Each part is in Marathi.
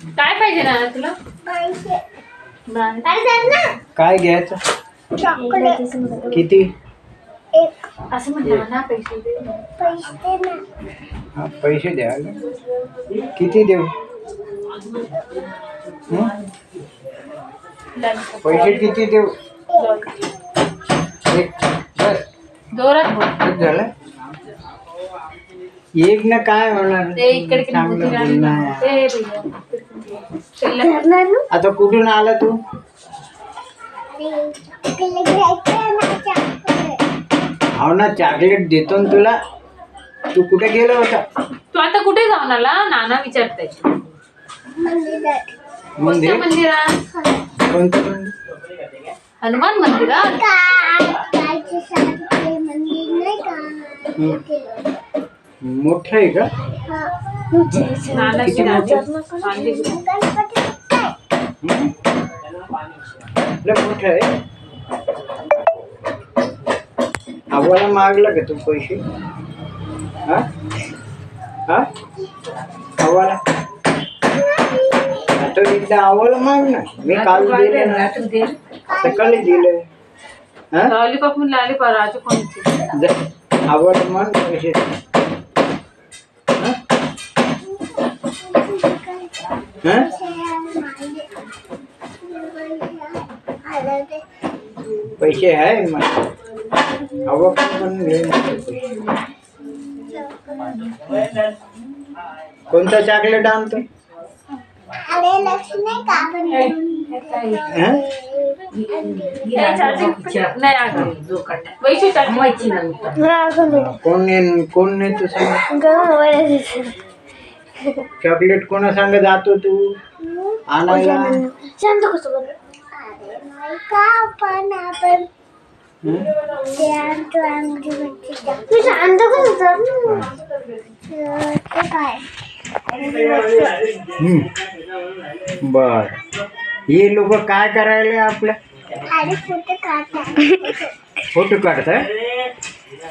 काय पाहिजे ना तुला? काय घ्यायचं? किती? असं म्हणलं ना पैसे दे. हा, पैसे द्या. किती देऊ? पैसे किती देऊ? एक बस जोरात बोल. बस झालं. एक ना काय होणार? ते इकडे चांगलं बोलणं. आता कुठून आला तू? हो ना, चॉकलेट देतो ना तुला. तू कुठे गेला होता? तू आता कुठे जाऊन आला? नाना विचारताय. कोणत्या मंदिरात? कोणतं मंदिर? हनुमान मंदिरात. मोठं आहे का? नानाची नानी. मोठं आहे. आम्हाला मागला का तू पैसे? हा हा, आम्हाला आता एकदा आम्हाला माग ना. मी काल दिले ना, सकाळी दिले. लॉलीपॉप म्हणून आले राजू कोणची. आम्हाला मान पैसे. पैसे आहे मग कोणता चॉकलेट आणतो? कोण नाही तू सांग. चॉकलेट कोणा सांग जातो तू आणायला? बर, हे लोक काय करायला आपल्या? फोटो काढताय?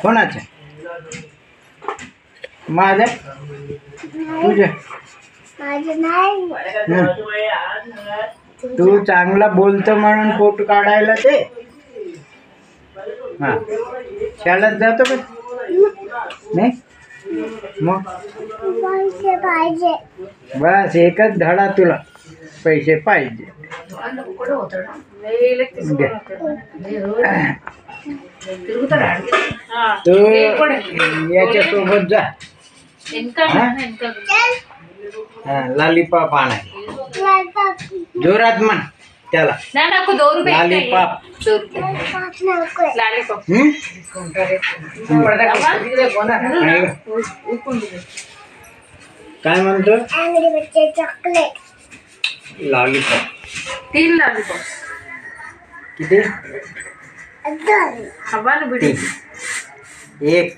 कोणाचा? माझा? तुझ्या? तू चांगला बोलतो म्हणून फोटो काढायला ते. हा, शाळेत जातो का नाही? मग बस एकच धडा तुला, पैसे पाहिजे. तू याच्या सोबत जा. लॉलीपॉप आणाय. जोरात म्हण त्याला. लॉलीपॉप. काय म्हणतो? चॉकलेट. लॉलीपॉप. 3 लॉलीपॉप. किती? हवा ना बिडी. 1